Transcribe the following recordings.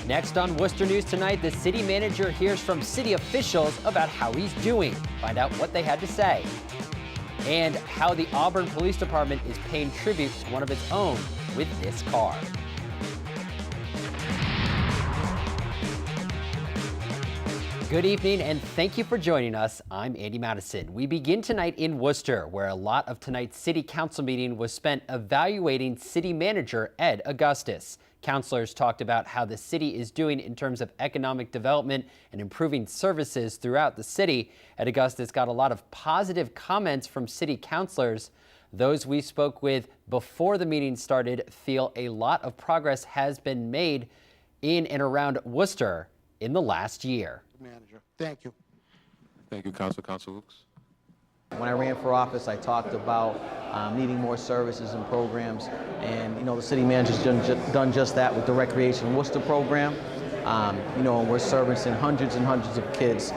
Next on Worcester News Tonight, the city manager hears from city officials about how he's doing. Find out what they had to say. And how the Auburn Police Department is paying tribute to one of its own with this car. Good evening and thank you for joining us. I'm Andy Madison. We begin tonight in Worcester, where a lot of tonight's city council meeting was spent evaluating city manager Ed Augustus. Councilors talked about how the city is doing in terms of economic development and improving services throughout the city. Ed Augustus got a lot of positive comments from city councilors. Those we spoke with before the meeting started feel a lot of progress has been made in and around Worcester in the last year. Manager. Thank you. Thank you, Council Lukes. When I ran for office, I talked about needing more services and programs, and the city manager's done just that with the Recreation Worcester program. We're servicing hundreds and hundreds of kids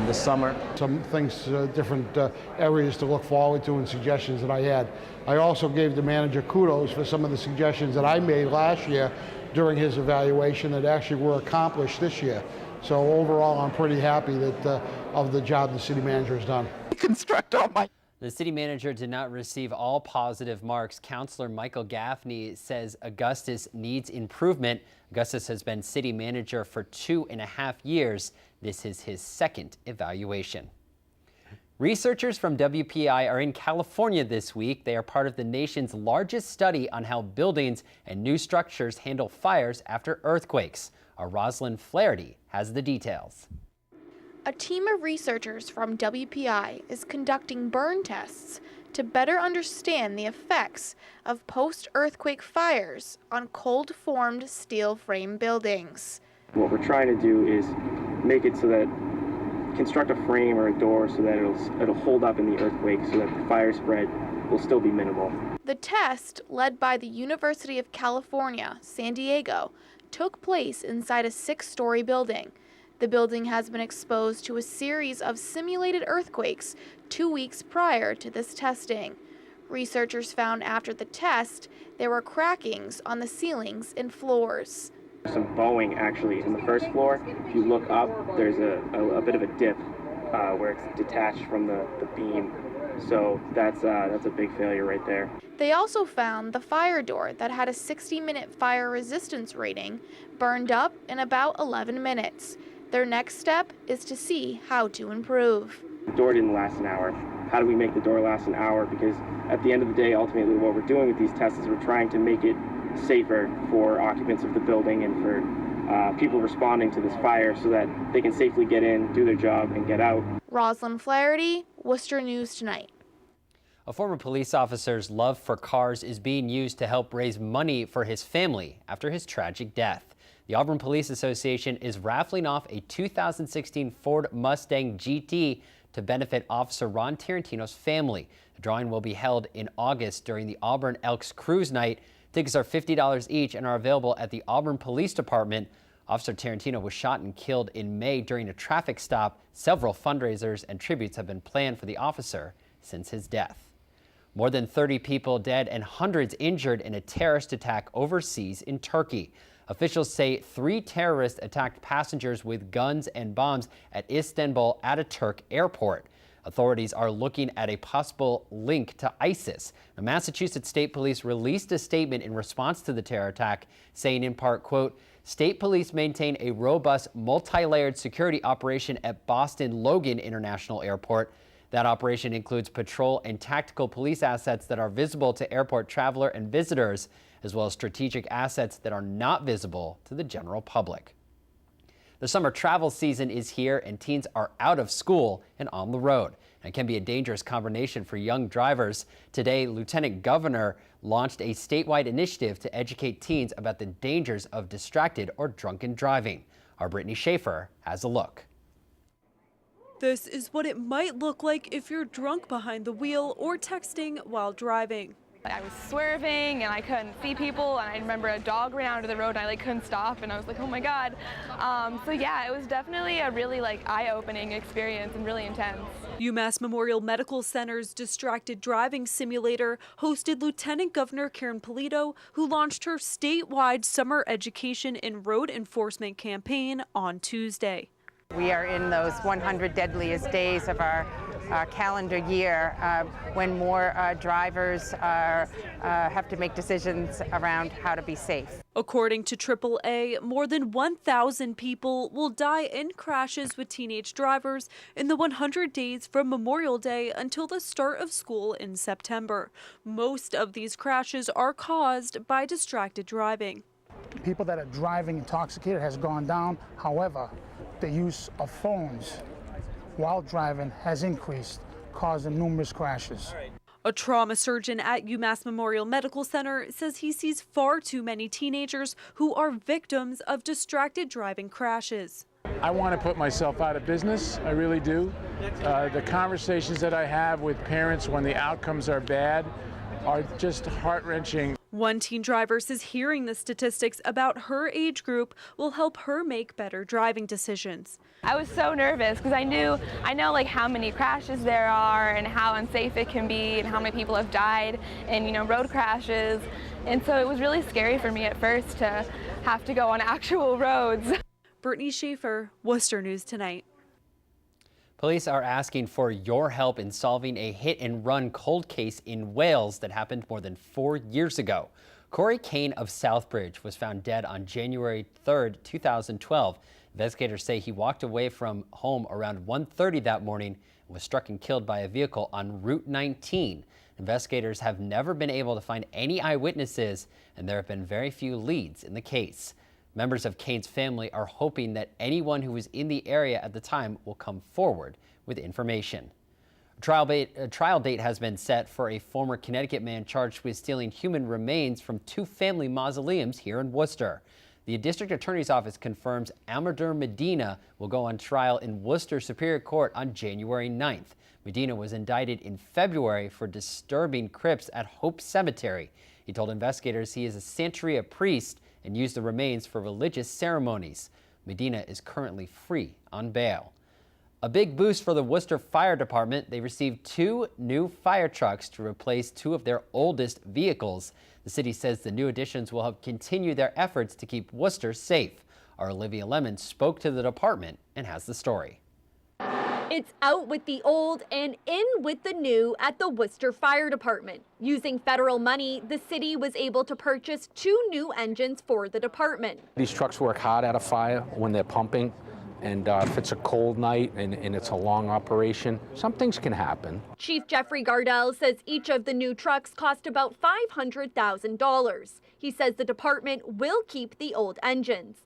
this summer. Some things, different areas to look forward to and suggestions that I had. I also gave the manager kudos for some of the suggestions that I made last year during his evaluation that actually were accomplished this year. So overall, I'm pretty happy that of the job the city manager has done. The city manager did not receive all positive marks. Councilor Michael Gaffney says Augustus needs improvement. Augustus has been city manager for 2.5 years. This is his second evaluation. Researchers from WPI are in California this week. They are part of the nation's largest study on how buildings and new structures handle fires after earthquakes. Our Rosalind Flaherty has the details. A team of researchers from WPI is conducting burn tests to better understand the effects of post-earthquake fires on cold-formed steel frame buildings. What we're trying to do is make it so that construct a frame or a door so that it'll hold up in the earthquake so that the fire spread will still be minimal. The test, led by the University of California, San Diego, took place inside a 6-story building. The building has been exposed to a series of simulated earthquakes 2 weeks prior to this testing. Researchers found after the test there were crackings on the ceilings and floors. Some bowing actually in the first floor. If you look up, there's a bit of a dip where it's detached from the beam. So that's a big failure right there. They also found the fire door that had a 60-minute fire resistance rating burned up in about 11 minutes. Their next step is to see how to improve. The door didn't last an hour. How do we make the door last an hour? Because at the end of the day, ultimately what we're doing with these tests is we're trying to make it safer for occupants of the building and for people responding to this fire so that they can safely get in, do their job, and get out. Rosalind Flaherty, Worcester News Tonight. A former police officer's love for cars is being used to help raise money for his family after his tragic death. The Auburn Police Association is raffling off a 2016 Ford Mustang GT to benefit Officer Ron Tarantino's family. The drawing will be held in August during the Auburn Elks Cruise Night. Tickets are $50 each and are available at the Auburn Police Department. Officer Tarantino was shot and killed in May during a traffic stop. Several fundraisers and tributes have been planned for the officer since his death. More than 30 people dead and hundreds injured in a terrorist attack overseas in Turkey. Officials say 3 terrorists attacked passengers with guns and bombs at Istanbul Ataturk Airport. Authorities are looking at a possible link to ISIS. The Massachusetts State Police released a statement in response to the terror attack, saying in part, quote, "State police maintain a robust, multi-layered security operation at Boston Logan International Airport. That operation includes patrol and tactical police assets that are visible to airport traveler and visitors, as well as strategic assets that are not visible to the general public." The summer travel season is here and teens are out of school and on the road. And it can be a dangerous combination for young drivers. Today, Lieutenant Governor launched a statewide initiative to educate teens about the dangers of distracted or drunken driving. Our Brittany Schaefer has a look. This is what it might look like if you're drunk behind the wheel or texting while driving. I was swerving and I couldn't see people, and I remember a dog ran out of the road and I couldn't stop, and I was like, oh my God. So yeah, it was definitely a really eye-opening experience and really intense. UMass Memorial Medical Center's distracted driving simulator hosted Lieutenant Governor Karen Polito, who launched her statewide summer education and road enforcement campaign on Tuesday. We are in those 100 deadliest days of our calendar year when more drivers have to make decisions around how to be safe. According to AAA, more than 1,000 people will die in crashes with teenage drivers in the 100 days from Memorial Day until the start of school in September. Most of these crashes are caused by distracted driving. People that are driving intoxicated has gone down. However, the use of phones while driving has increased, causing numerous crashes. A trauma surgeon at UMass Memorial Medical Center says he sees far too many teenagers who are victims of distracted driving crashes. I want to put myself out of business, I really do. The conversations that I have with parents when the outcomes are bad are just heart-wrenching. One teen driver says hearing the statistics about her age group will help her make better driving decisions. I was so nervous because I know how many crashes there are and how unsafe it can be and how many people have died in road crashes, and so it was really scary for me at first to have to go on actual roads. Brittany Schaefer, Worcester News Tonight. Police are asking for your help in solving a hit-and-run cold case in Wales that happened more than 4 years ago. Corey Kane of Southbridge was found dead on January 3rd, 2012. Investigators say he walked away from home around 1:30 that morning and was struck and killed by a vehicle on Route 19. Investigators have never been able to find any eyewitnesses, and there have been very few leads in the case. Members of Kane's family are hoping that anyone who was in the area at the time will come forward with information. A trial date has been set for a former Connecticut man charged with stealing human remains from 2 family mausoleums here in Worcester. The district attorney's office confirms Amador Medina will go on trial in Worcester Superior Court on January 9th. Medina was indicted in February for disturbing crypts at Hope Cemetery. He told investigators he is a Santeria priest and used the remains for religious ceremonies. Medina is currently free on bail. A big boost for the Worcester Fire Department. They received 2 new fire trucks to replace 2 of their oldest vehicles. The city says the new additions will help continue their efforts to keep Worcester safe. Our Olivia Lemon spoke to the department and has the story. It's out with the old and in with the new at the Worcester Fire Department. Using federal money, the city was able to purchase 2 new engines for the department. These trucks work hard at a fire when they're pumping, and if it's a cold night and it's a long operation, some things can happen. Chief Jeffrey Gardell says each of the new trucks cost about $500,000. He says the department will keep the old engines.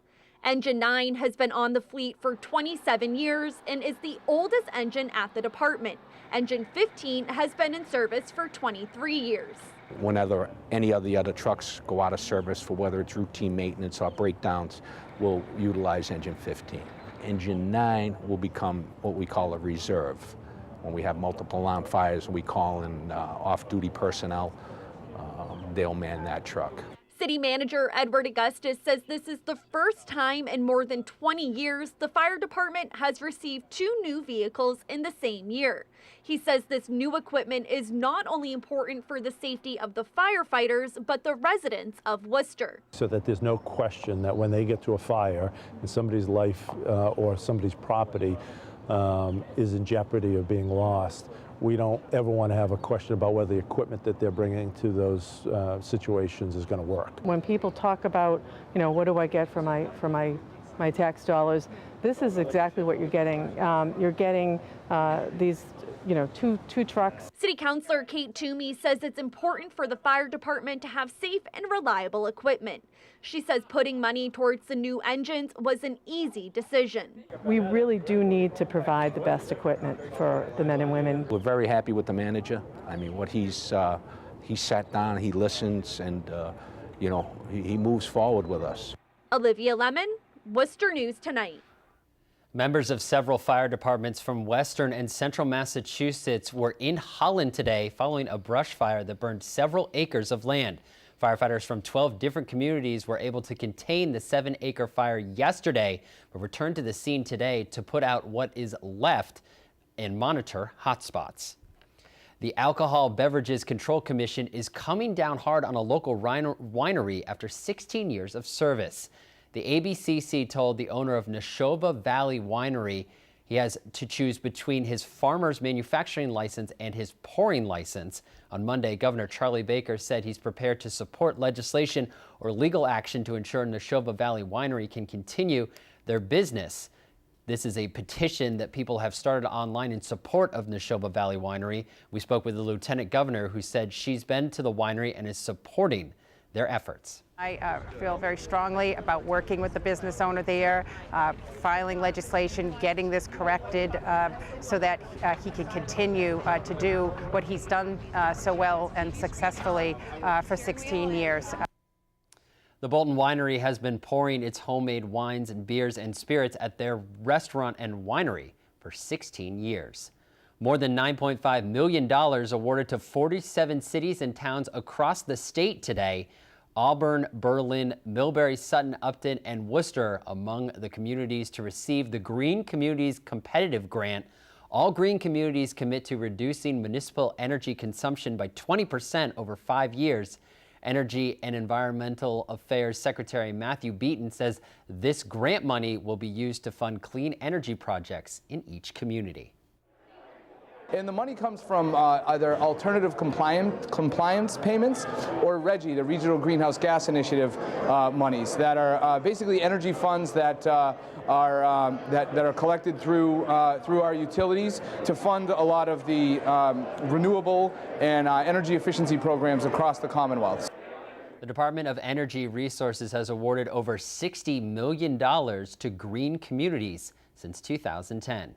Engine 9 has been on the fleet for 27 years and is the oldest engine at the department. Engine 15 has been in service for 23 years. Whenever any of the other trucks go out of service for whether it's routine maintenance or breakdowns, we'll utilize engine 15. Engine 9 will become what we call a reserve. When we have multiple alarm fires, we call in off-duty personnel, they'll man that truck. City Manager Edward Augustus says this is the first time in more than 20 years the fire department has received 2 new vehicles in the same year. He says this new equipment is not only important for the safety of the firefighters, but the residents of Worcester. So that there's no question that when they get to a fire and somebody's life or somebody's property is in jeopardy of being lost, we don't ever want to have a question about whether the equipment that they're bringing to those situations is going to work. When people talk about, what do I get for my tax dollars, this is exactly what you're getting. You're getting these, two trucks. City Councilor Kate Toomey says it's important for the fire department to have safe and reliable equipment. She says putting money towards the new engines was an easy decision. We really do need to provide the best equipment for the men and women. We're very happy with the manager. I mean, what he sat down, he listens, and he moves forward with us. Olivia Lemon, Worcester News Tonight. Members of several fire departments from western and central Massachusetts were in Holland today following a brush fire that burned several acres of land. Firefighters from 12 different communities were able to contain the 7-acre fire yesterday, but returned to the scene today to put out what is left and monitor hotspots. The Alcohol Beverages Control Commission is coming down hard on a local winery after 16 years of service. The ABCC told the owner of Nashoba Valley Winery he has to choose between his farmer's manufacturing license and his pouring license. On Monday, Governor Charlie Baker said he's prepared to support legislation or legal action to ensure Nashoba Valley Winery can continue their business. This is a petition that people have started online in support of Nashoba Valley Winery. We spoke with the Lieutenant Governor, who said she's been to the winery and is supporting their efforts. I feel very strongly about working with the business owner there, filing legislation, getting this corrected so that he can continue to do what he's done so well and successfully for 16 years. The Bolton Winery has been pouring its homemade wines and beers and spirits at their restaurant and winery for 16 years. More than $9.5 million awarded to 47 cities and towns across the state today. Auburn, Berlin, Millbury, Sutton, Upton, and Worcester among the communities to receive the Green Communities Competitive Grant. All green communities commit to reducing municipal energy consumption by 20% over 5 years. Energy and Environmental Affairs Secretary Matthew Beaton says this grant money will be used to fund clean energy projects in each community. And the money comes from either alternative compliance payments or RGGI, the Regional Greenhouse Gas Initiative monies that are basically energy funds that are collected through our utilities to fund a lot of the renewable and energy efficiency programs across the Commonwealth. The Department of Energy Resources has awarded over $60 million to green communities since 2010.